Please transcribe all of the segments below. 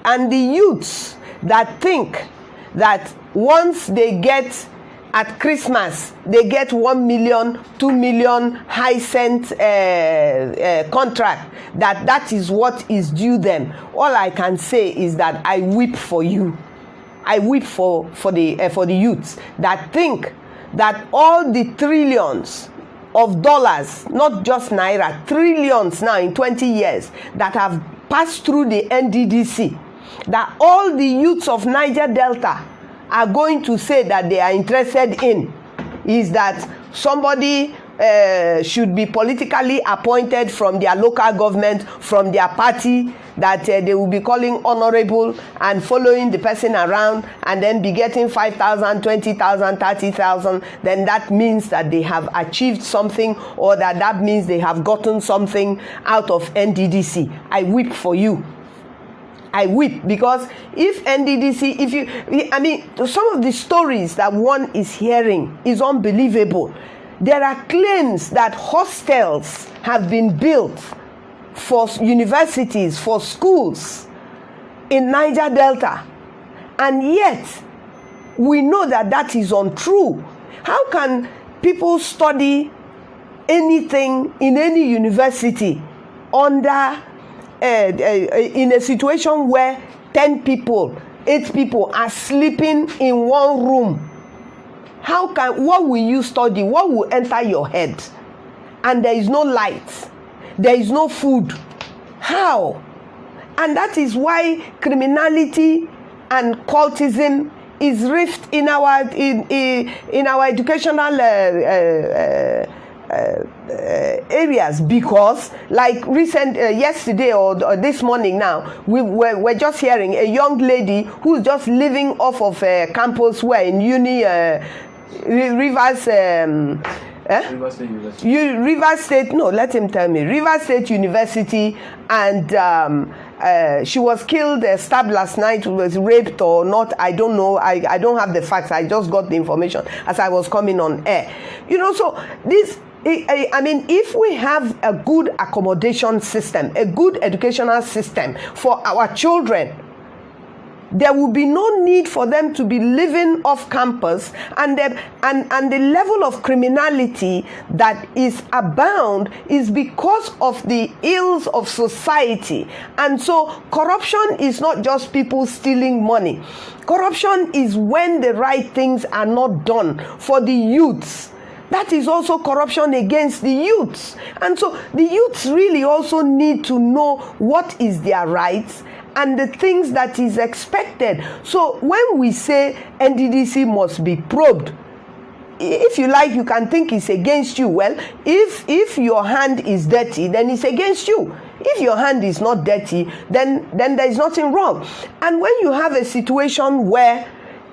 And the youths that think that once they get at Christmas, they get 1 million, 2 million high cent contract, that is what is due them. All I can say is that I weep for you. I weep for the youths that think that all the trillions of dollars, not just naira, trillions now in 20 years that have passed through the NDDC, that all the youths of Niger Delta are going to say that they are interested in, is that somebody should be politically appointed from their local government, from their party, that they will be calling honorable and following the person around and then be getting 5,000, 20,000, 30,000. Then that means that they have achieved something, or that means they have gotten something out of NDDC. I weep for you. I weep, because if NDDC, some of the stories that one is hearing is unbelievable. There are claims that hostels have been built for universities, for schools in Niger Delta, and yet we know that that is untrue. How can people study anything in any university under in a situation where 10 people, 8 people are sleeping in one room? What will you study? What will enter your head? And there is no light. There is no food. How? And that is why criminality and cultism is rift in our educational areas, because like yesterday or this morning now, we're just hearing a young lady who's just living off of campus where in Rivers State, no, let him tell me. Rivers State University, and she was killed, stabbed last night, was raped or not, I don't know. I don't have the facts. I just got the information as I was coming on air. So this, if we have a good accommodation system, a good educational system for our children, there will be no need for them to be living off campus, and the level of criminality that is abound is because of the ills of society. And so corruption is not just people stealing money. Corruption is when the right things are not done for the youths. That is also corruption against the youths. And so the youths really also need to know what is their rights and the things that is expected. So when we say NDDC must be probed, if you like, you can think it's against you. Well, if your hand is dirty, then it's against you. If your hand is not dirty, then there is nothing wrong. And when you have a situation where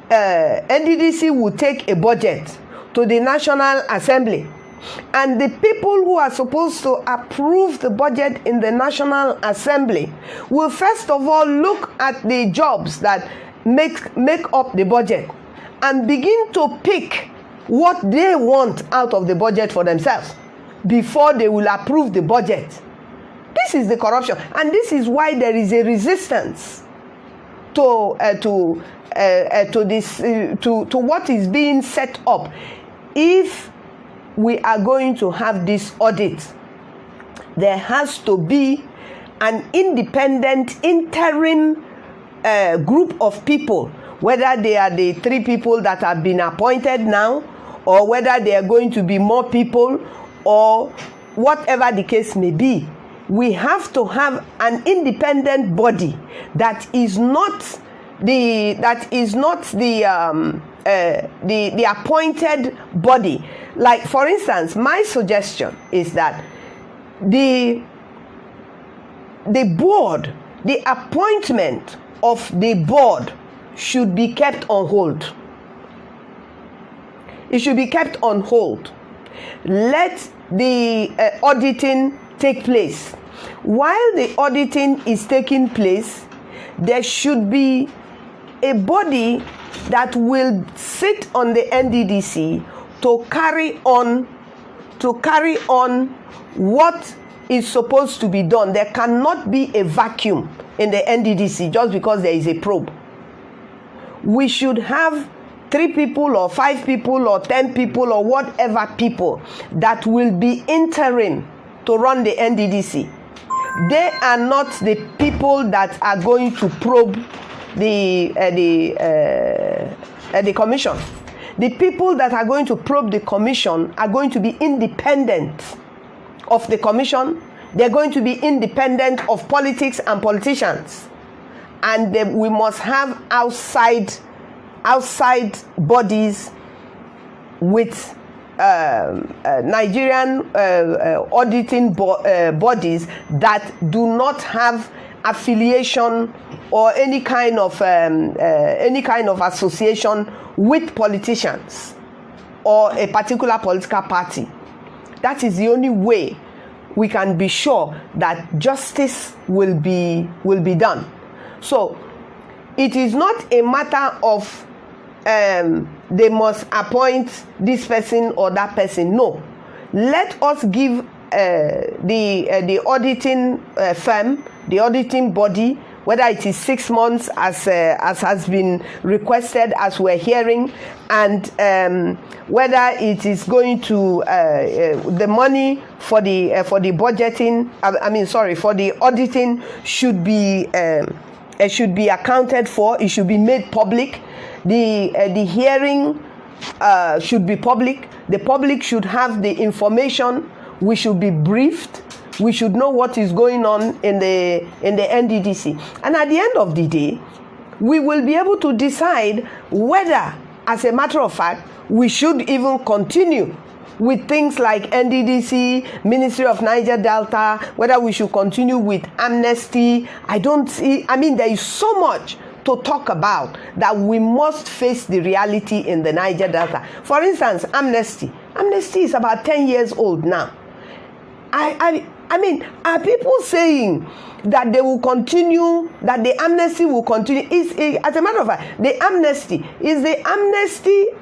NDDC will take a budget to the National Assembly, and the people who are supposed to approve the budget in the National Assembly will first of all look at the jobs that make up the budget and begin to pick what they want out of the budget for themselves before they will approve the budget. This is the corruption, and this is why there is a resistance to what is being set up. If we are going to have this audit, there has to be an independent interim group of people, whether they are the 3 people that have been appointed now, or whether there are going to be more people, or whatever the case may be. We have to have an independent body that is not the appointed body. Like, for instance, my suggestion is that the board, the appointment of the board should be kept on hold. It should be kept on hold. Let the auditing take place. While the auditing is taking place, there should be a body that will sit on the NDDC to carry on what is supposed to be done. There cannot be a vacuum. in the NDDC just because there is a probe. We should have 3 people or 5 people or 10 people or whatever people that will be interim to run the NDDC. They are not the people that are going to probe the commission. The people that are going to probe the commission are going to be independent of the commission. They're going to be independent of politics and politicians. And we must have outside bodies with Nigerian auditing bodies that do not have affiliation or any kind of association with politicians or a particular political party. That is the only way we can be sure that justice will be done. So it is not a matter of they must appoint this person or that person. No, let us give the auditing firm, the auditing body, whether it is 6 months as has been requested, as we're hearing, and whether it is going to the money for the budgeting, for the auditing should be accounted for. It should be made public. The hearing should be public. The public should have the information. We should be briefed. We should know what is going on in the NDDC. And at the end of the day, we will be able to decide whether, as a matter of fact, we should even continue with things like NDDC, Ministry of Niger Delta, whether we should continue with amnesty. There is so much to talk about that we must face the reality in the Niger Delta. For instance, amnesty. Amnesty is about 10 years old now. Are people saying that they will continue, that the amnesty will continue? As a matter of fact, the amnesty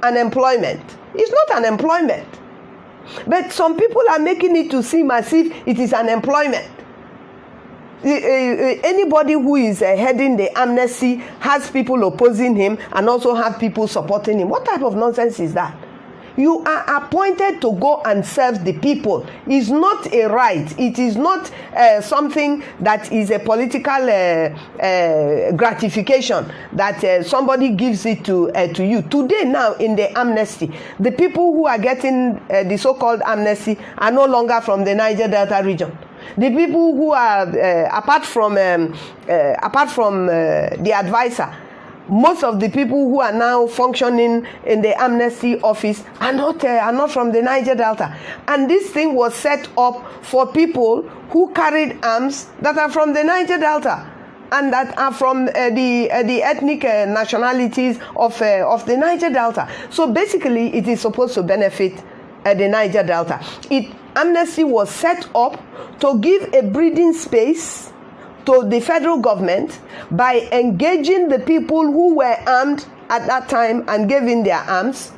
unemployment? It's not unemployment. But some people are making it to seem as if it is unemployment. Anybody who is heading the amnesty has people opposing him and also have people supporting him. What type of nonsense is that? You are appointed to go and serve the people. It's not a right. It is not something that is a political gratification that somebody gives it to you. Today now in the amnesty, the people who are getting the so-called amnesty are no longer from the Niger Delta region. The people who are apart from the advisor, most of the people who are now functioning in the amnesty office are not from the Niger Delta. And this thing was set up for people who carried arms that are from the Niger Delta and that are from the ethnic nationalities of the Niger Delta. So basically, it is supposed to benefit the Niger Delta. Amnesty was set up to give a breathing space to the federal government by engaging the people who were armed at that time and giving their arms,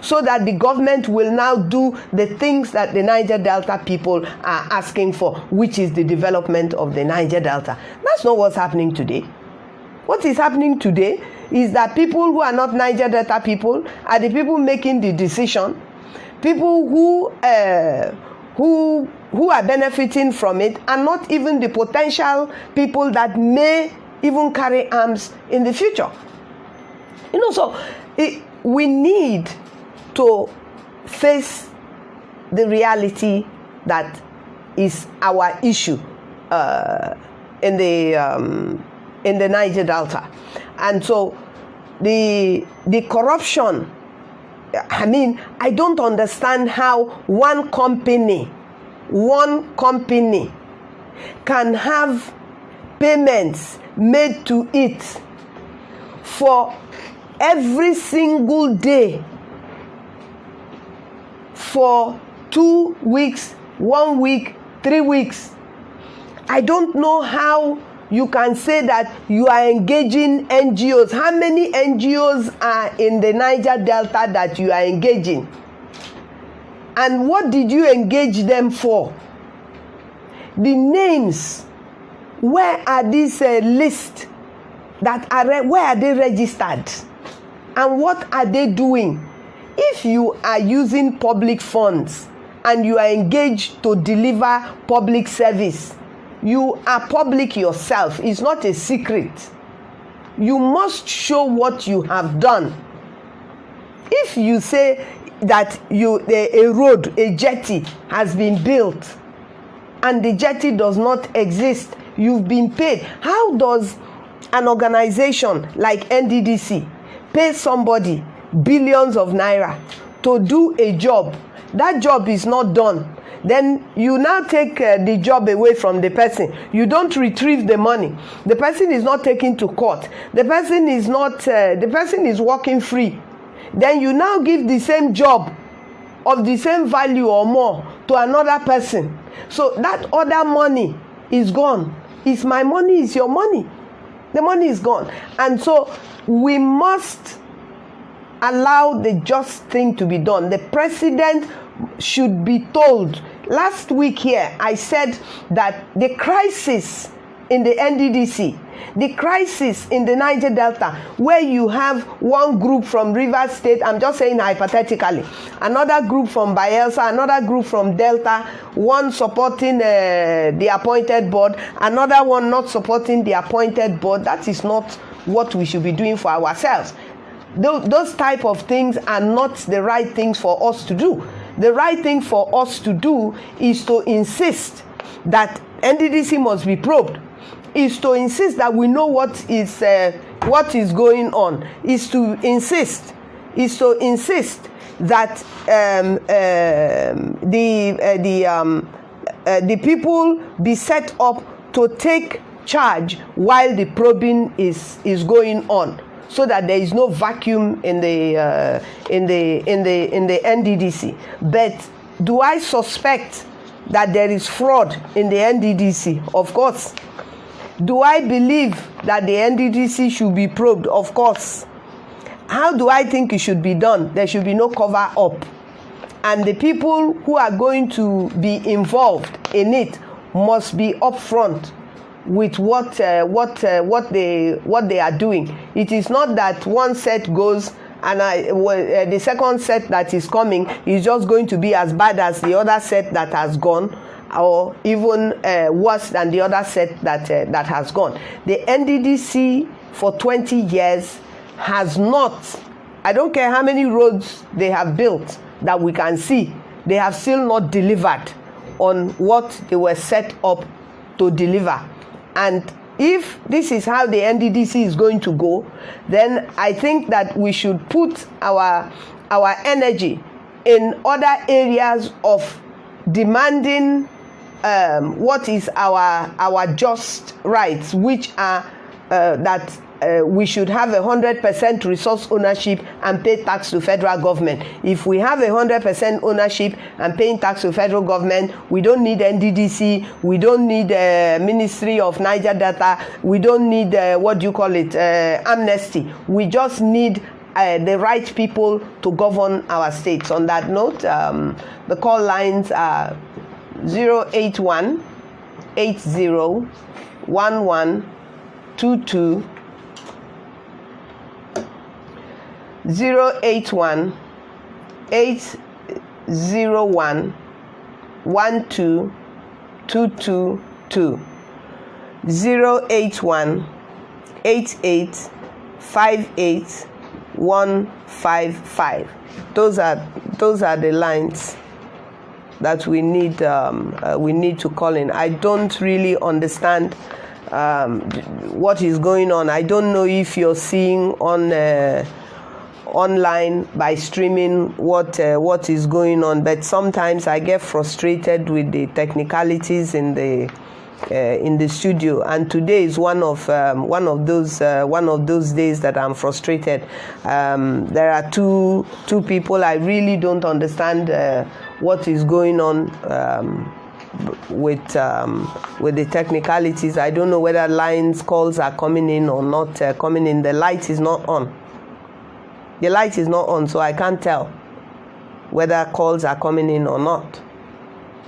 so that the government will now do the things that the Niger Delta people are asking for, which is the development of the Niger Delta. That's not what's happening today. What is happening today is that people who are not Niger Delta people are the people making the decision, people who are benefiting from it, and not even the potential people that may even carry arms in the future. We need to face the reality that is our issue in the Niger Delta. And so the corruption, I don't understand how one company can have payments made to it for every single day for 2 weeks, 1 week, 3 weeks. I don't know how you can say that you are engaging NGOs. How many NGOs are in the Niger Delta that you are engaging? And what did you engage them for? The names Where are these lists that are, where are they registered? And what are they doing? If you are using public funds and you are engaged to deliver public service, you are public yourself. It's not a secret. You must show what you have done. If you say that a road, a jetty has been built and the jetty does not exist, you've been paid. How does an organization like NDDC pay somebody billions of naira to do a job? That job is not done. Then you now take the job away from the person. You don't retrieve the money. The person is not taken to court. The person is not. The person is walking free. Then you now give the same job of the same value or more to another person. So that other money is gone. It's my money. It's your money. The money is gone. And so we must allow the just thing to be done. The president should be told. Last week here, I said that the crisis in the NDDC, the crisis in the Niger Delta, where you have one group from Rivers State, I'm just saying hypothetically, another group from Bayelsa, another group from Delta, one supporting the appointed board, another one not supporting the appointed board. That is not what we should be doing for ourselves. Those type of things are not the right things for us to do. The right thing for us to do is to insist that NDDC must be probed, is to insist that we know what is going on, is to insist that the people be set up to take charge while the probing is going on, so that there is no vacuum in the NDDC. But do I suspect that there is fraud in the NDDC? Of course. Do I believe that the NDDC should be probed? Of course. How do I think it should be done? There should be no cover up. And the people who are going to be involved in it must be upfront with what they are doing. It is not that one set goes and the second set that is coming is just going to be as bad as the other set that has gone, or even worse than the other set that has gone. The NDDC for 20 years has not, I don't care how many roads they have built that we can see, they have still not delivered on what they were set up to deliver. And if this is how the NDDC is going to go, then I think that we should put our energy in other areas of demanding what is our just rights, which are that we should have 100% resource ownership and pay tax to federal government. If we have 100% ownership and paying tax to federal government, we don't need NDDC, we don't need Ministry of Niger Delta, we don't need amnesty. We just need the right people to govern our states. On that note, the call lines are 081 80 11 22 081 801 12222 081 8858 155. Those are the lines that we need to call in. I don't really understand what is going on. I don't know if you're seeing on online by streaming what is going on, but sometimes I get frustrated with the technicalities in the studio, and today is one of those days that I'm frustrated. There are two people. I really don't understand what is going on with the technicalities. I don't know whether calls are coming in or not coming in. The light is not on. The light is not on, so I can't tell whether calls are coming in or not.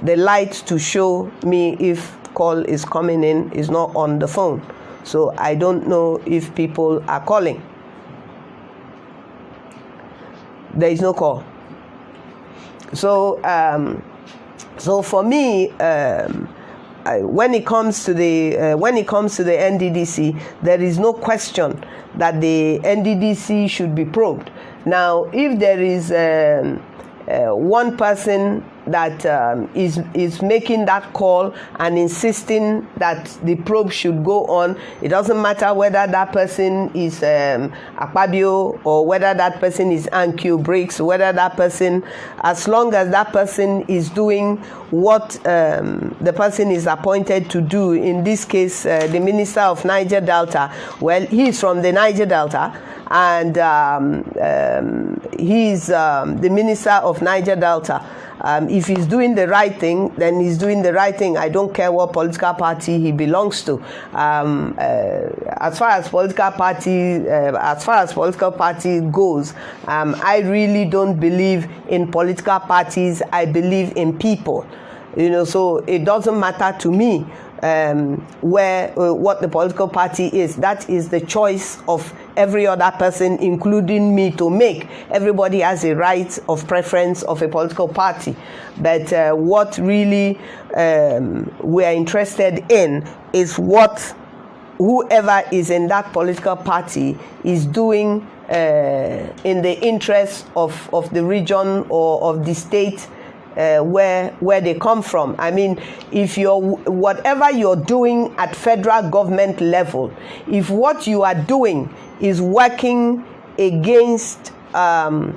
The light to show me if call is coming in is not on the phone. So I don't know if people are calling. There is no call. So so for me, when it comes to the NDDC, there is no question that the NDDC should be probed. Now, if there is one person that is making that call and insisting that the probe should go on, it doesn't matter whether that person is Akpabio or whether that person is Annkio, Briggs, whether that person, as long as that person is doing what the person is appointed to do, in this case the Minister of Niger Delta, well, he is from the Niger Delta, and he's the Minister of Niger Delta. If he's doing the right thing, then he's doing the right thing. I don't care what political party he belongs to. As far as political party goes, I really don't believe in political parties. I believe in people. So it doesn't matter to me what the political party is. That is the choice of every other person, including me, to make. Everybody has a right of preference of a political party. But what really we are interested in is what whoever is in that political party is doing in the interest of the region or of the state where they come from. I mean, if whatever you're doing at federal government level, if what you are doing is working against the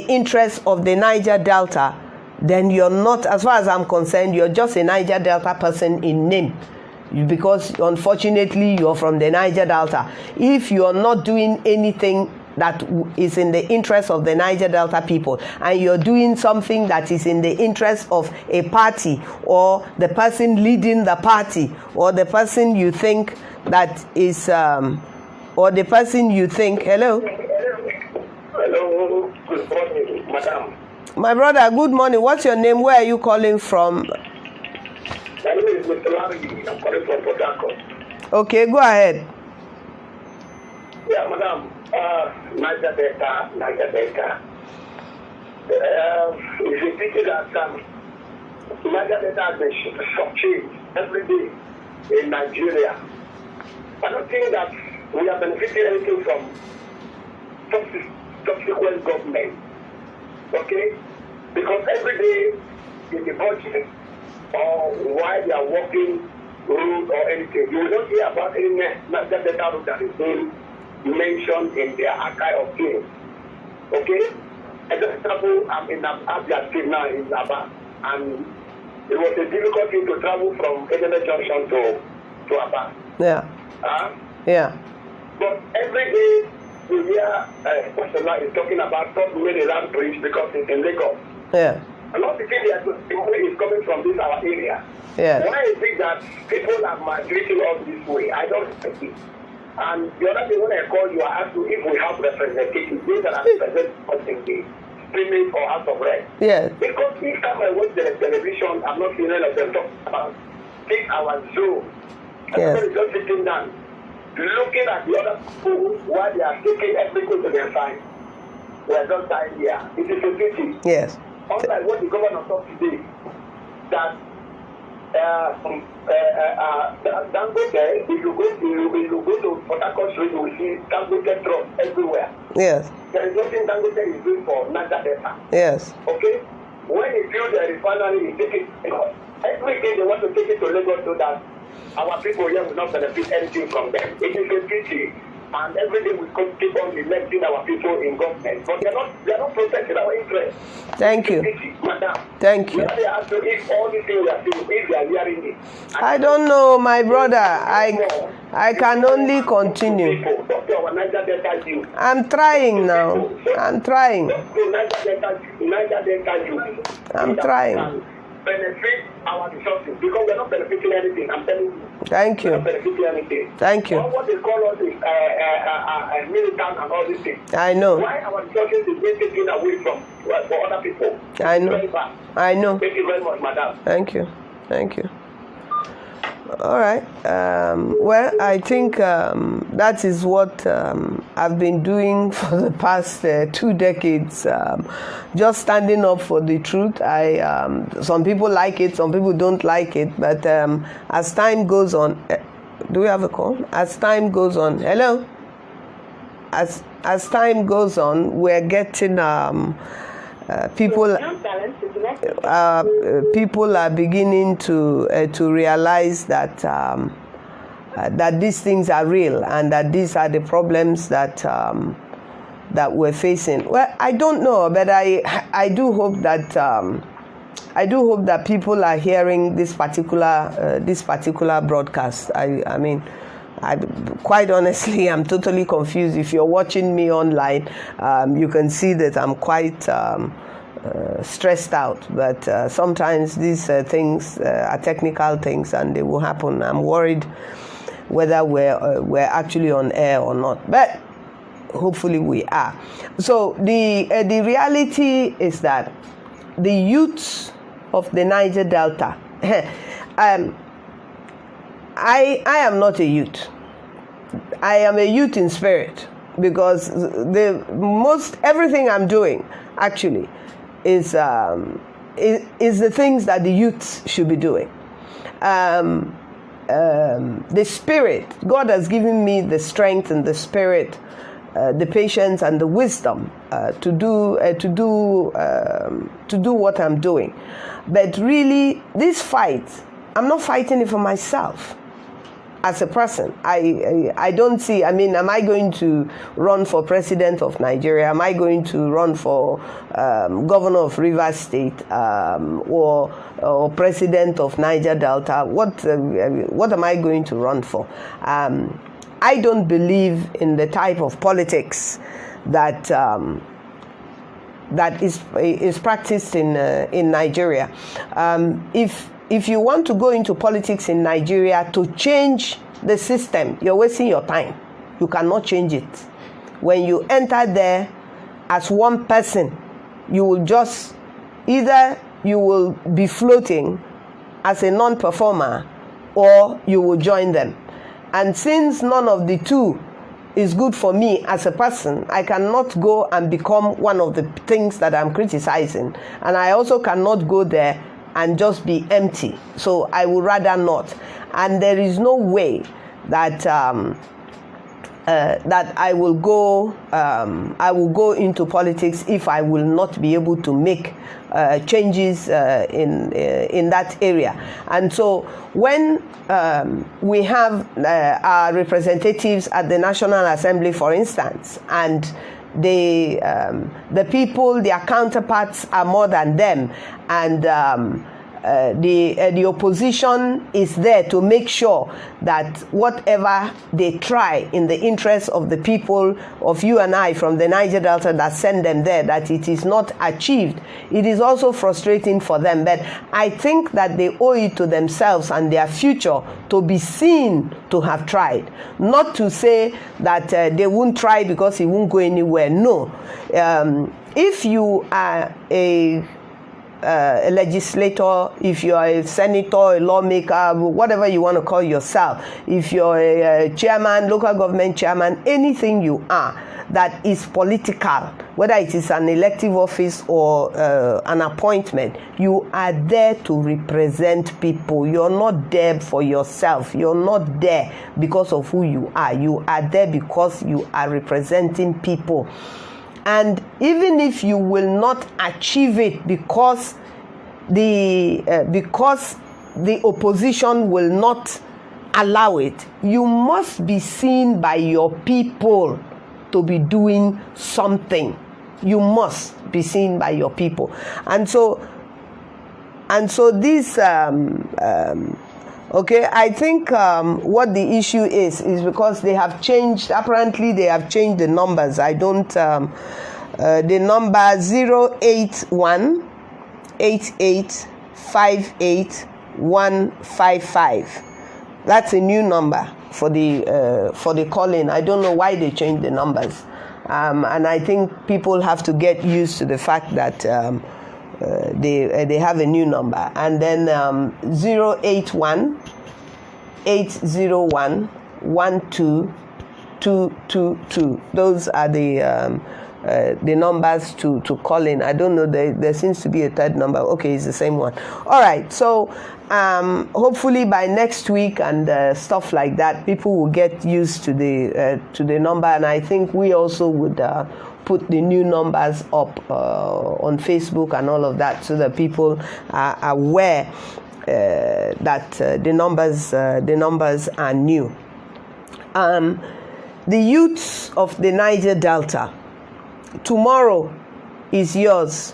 interests of the Niger Delta, then you're not, as far as I'm concerned, you're just a Niger Delta person in name, because unfortunately you're from the Niger Delta. If you're not doing anything that is in the interest of the Niger Delta people, and you're doing something that is in the interest of a party, or the person leading the party, or the person you think that is, or the person you think, hello? Hello, good morning, madam. My brother, good morning. What's your name? Where are you calling from? My name is Mr. Larry. I'm calling from Port Harcourt. Okay, go ahead. Yeah, madam. Niger Delta. It's a pity that Niger Delta has been shortchanged every day in Nigeria. I don't think that we are benefiting anything from subsequent government. Okay? Because every day in the budget or while they are working road or anything, you will not hear about any Niger Delta road that is being mentioned in their archive of things. Okay? As an example, I'm in Abia State now in Aba, and it was a difficult thing to travel from Edinburgh Junction to Aba. Yeah. Yeah. But every day you hear Personal is talking about Top Maryland Bridge because it's in Lagos. Yeah. I'm not thinking that the money is coming from this our area. Yeah. Why is it that people are migrating all this way? I don't think it. And the other thing, when I call you, I ask you if we have representatives, those that are representing something, the Senate or House of Reps. Yeah. Because each time I watch the television, I'm not seeing any of them talk about take our zone. Everybody just sitting down, looking at the other people while they are taking everything to their side. We are just dying here. It is a pity. Yes. Unlike what the governor talked today, that Dangote, if you go to Port Harcourt Street, you will see Dangote trucks everywhere. Yes. There is nothing Dangote is doing for Niger Delta. Yes. Okay? When he build a refinery, he take it, every day they want to take it to Lagos so that our people here will not benefit anything from them. It is a pity. And every day we could keep on electing our people in government. But they are not protecting our interests. Thank you. Madam. Thank you. They ask you if all these things we are saying, if they are hearing it. I don't know, my brother. I can only continue. I'm trying now. I'm trying. I'm trying. Benefit our resources because we're not benefiting anything. I'm telling you. Thank you. We're not benefiting anything. Thank you. What they call us is militants and all these things. I know. Why our churches is being taken away from for other people? I know. I know. Thank you very much, madam. Thank you. Thank you. All right. Well, I think that is what I've been doing for the past 2 decades, just standing up for the truth. Some people like it, some people don't like it, but as time goes on, do we have a call? As time goes on, hello? As time goes on, we're getting people are beginning to realize that that these things are real and that these are the problems that that we're facing. Well, I don't know, but I do hope that people are hearing this particular broadcast. I mean, quite honestly, I'm totally confused. If you're watching me online, you can see that I'm quite stressed out. But sometimes these things are technical things, and they will happen. I'm worried whether we're actually on air or not. But hopefully we are. So the reality is that the youths of the Niger Delta. I am not a youth. I am a youth in spirit, because everything I'm doing actually is the things that the youths should be doing. The spirit, God has given me the strength and the spirit, the patience and the wisdom to do what I'm doing. But really, this fight, I'm not fighting it for myself. As a person, I don't see. I mean, am I going to run for president of Nigeria? Am I going to run for governor of Rivers State or president of Niger Delta? What am I going to run for? I don't believe in the type of politics that that is practiced in Nigeria. If you want to go into politics in Nigeria to change the system, you're wasting your time. You cannot change it. When you enter there as one person, you will just, either you will be floating as a non-performer or you will join them. And since none of the two is good for me as a person, I cannot go and become one of the things that I'm criticizing. And I also cannot go there and just be empty. So I would rather not. And there is no way that that I will go into politics if I will not be able to make changes in that area. And so when we have our representatives at the National Assembly, for instance, and the people, their counterparts are more than them, and the opposition is there to make sure that whatever they try in the interest of the people of you and I from the Niger Delta that send them there, that it is not achieved. It is also frustrating for them. But I think that they owe it to themselves and their future to be seen to have tried. Not to say that they won't try because it won't go anywhere. No. If you are a legislator, if you are a senator, a lawmaker, whatever you want to call yourself, if you're a chairman, local government chairman, anything you are that is political, whether it is an elective office or an appointment, you are there to represent people. You're not there for yourself. You're not there because of who you are. You are there because you are representing people. And even if you will not achieve it because the opposition will not allow it, you must be seen by your people to be doing something. You must be seen by your people. And so this okay, I think what the issue is because they have changed, apparently they have changed the numbers. I don't, the number 08188588155. That's a new number. the call-in. I don't know why they changed the numbers, and I think people have to get used to the fact that they have a new number. And then 081 801 12222. Those are the numbers to call in. I don't know, there seems to be a third number. Okay, it's the same one. All right, so hopefully by next week and stuff like that, people will get used to the number, and I think we also would put the new numbers up on Facebook and all of that, so that people are aware that the numbers are new. The youths of the Niger Delta, tomorrow is yours.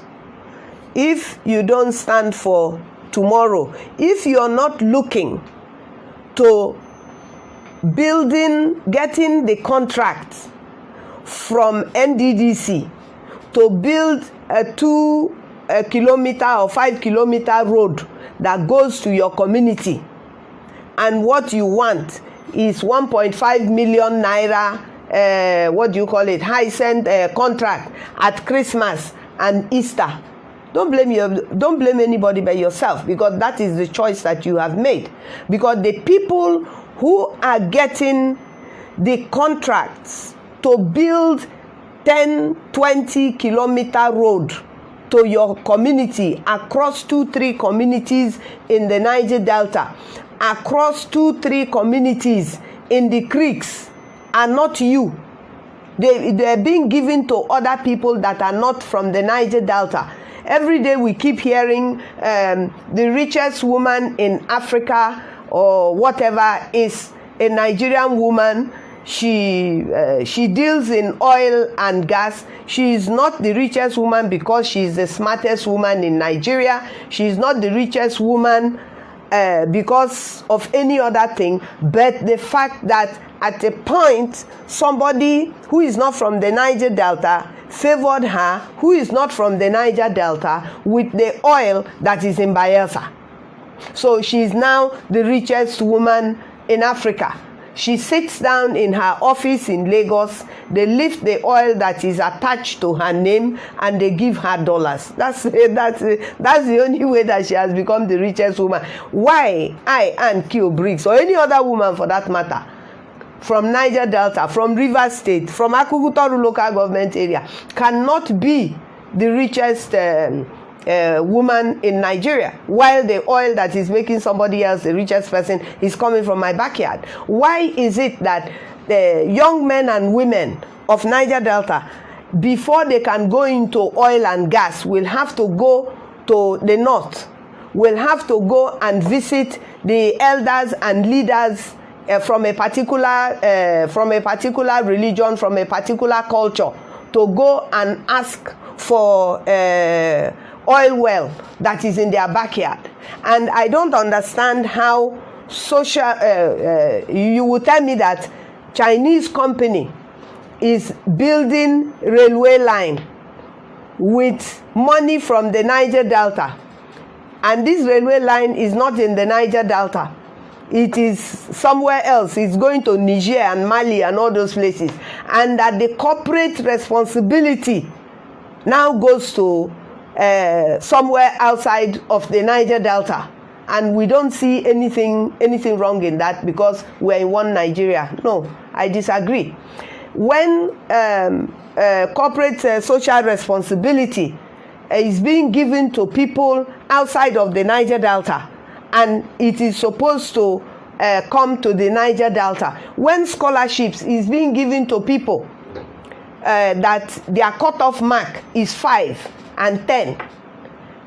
If you don't stand for tomorrow, if you're not looking to getting the contract from NDDC to build a 2 kilometer or 5 kilometer road that goes to your community, and what you want is 1.5 million naira high-cent contract at Christmas and Easter. Don't blame anybody but yourself, because that is the choice that you have made. Because the people who are getting the contracts to build 10-20 kilometer road to your community, across 2-3 communities in the Niger Delta, across 2-3 communities in the creeks, are not you. They're being given to other people that are not from the Niger Delta. Every day we keep hearing the richest woman in Africa or whatever is a Nigerian woman. She deals in oil and gas. She is not the richest woman because she is the smartest woman in Nigeria. She is not the richest woman because of any other thing, but the fact that at a point somebody who is not from the Niger Delta favored her, who is not from the Niger Delta, with the oil that is in Bayelsa. So she is now the richest woman in Africa. She sits down in her office in Lagos. They lift the oil that is attached to her name and they give her dollars. That's the only way that she has become the richest woman. Why Annkio Briggs, or any other woman for that matter, from Niger Delta, from Rivers State, from Akukutoru local government area, cannot be the richest woman in Nigeria, while the oil that is making somebody else the richest person is coming from my backyard? Why is it that the young men and women of Niger Delta, before they can go into oil and gas, will have to go to the north, will have to go and visit the elders and leaders from a particular religion, from a particular culture, to go and ask for oil well that is in their backyard? And I don't understand how you will tell me that Chinese company is building railway line with money from the Niger Delta, and this railway line is not in the Niger Delta. It is somewhere else. It's going to Niger and Mali and all those places. And that the corporate responsibility now goes to somewhere outside of the Niger Delta. And we don't see anything wrong in that, because we're in one Nigeria. No, I disagree. When corporate social responsibility is being given to people outside of the Niger Delta, and it is supposed to come to the Niger Delta, when scholarships is being given to people that their cutoff mark is 5 and 10,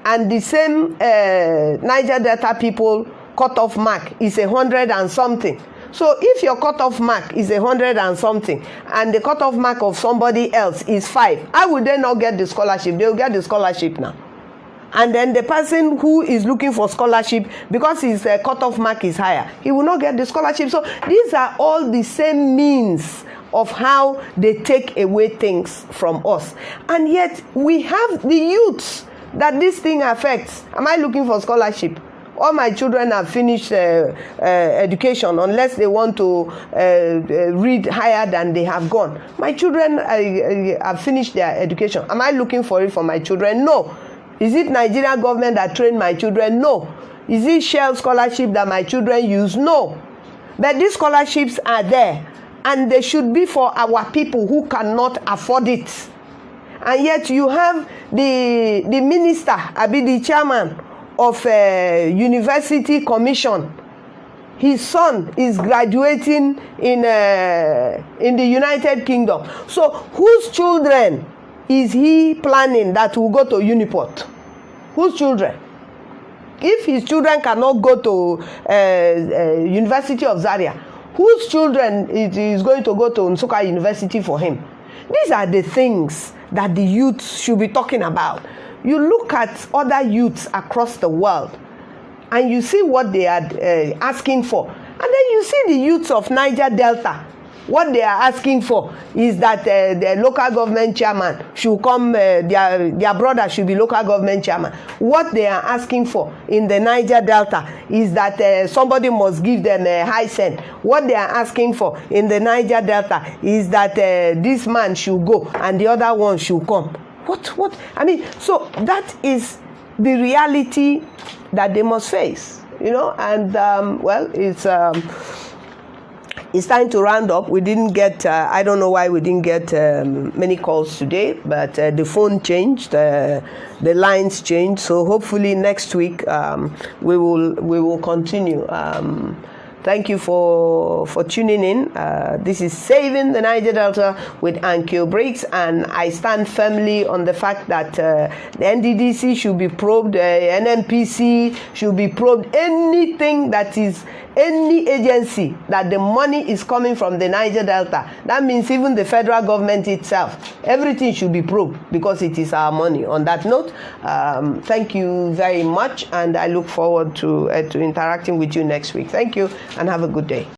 and the same Niger Delta people cutoff mark is 100 and something. So if your cutoff mark is 100 and something, and the cutoff mark of somebody else is 5, how would they not get the scholarship? They will get the scholarship now. And then the person who is looking for scholarship, because his cutoff mark is higher, he will not get the scholarship. So these are all the same means of how they take away things from us. And yet we have the youths that this thing affects. Am I looking for scholarship? All my children have finished education, unless they want to read higher than they have gone. My children have finished their education. Am I looking for it for my children? No. Is it Nigerian government that trained my children? No. Is it Shell scholarship that my children use? No. But these scholarships are there, and they should be for our people who cannot afford it. And yet you have the minister, the chairman of University Commission. His son is graduating in the United Kingdom. So whose children is he planning that will go to Uniport? Whose children? If his children cannot go to University of Zaria, whose children is going to go to Nsukka University for him? These are the things that the youth should be talking about. You look at other youths across the world and you see what they are asking for. And then you see the youths of Niger Delta. What they are asking for is that the local government chairman should come, their brother should be local government chairman. What they are asking for in the Niger Delta is that somebody must give them a high cent. What they are asking for in the Niger Delta is that this man should go and the other one should come. What? I mean, so that is the reality that they must face, and well, it's time to round up. We didn't get, I don't know why we didn't get many calls today, but the phone changed, the lines changed. So hopefully next week we will continue. Thank you for tuning in. This is Saving the Niger Delta with Annkio Briggs, and I stand firmly on the fact that the NDDC should be probed, NNPC should be probed, anything that is any agency that the money is coming from the Niger Delta. That means even the federal government itself. Everything should be probed because it is our money. On that note, thank you very much, and I look forward to interacting with you next week. Thank you, and have a good day.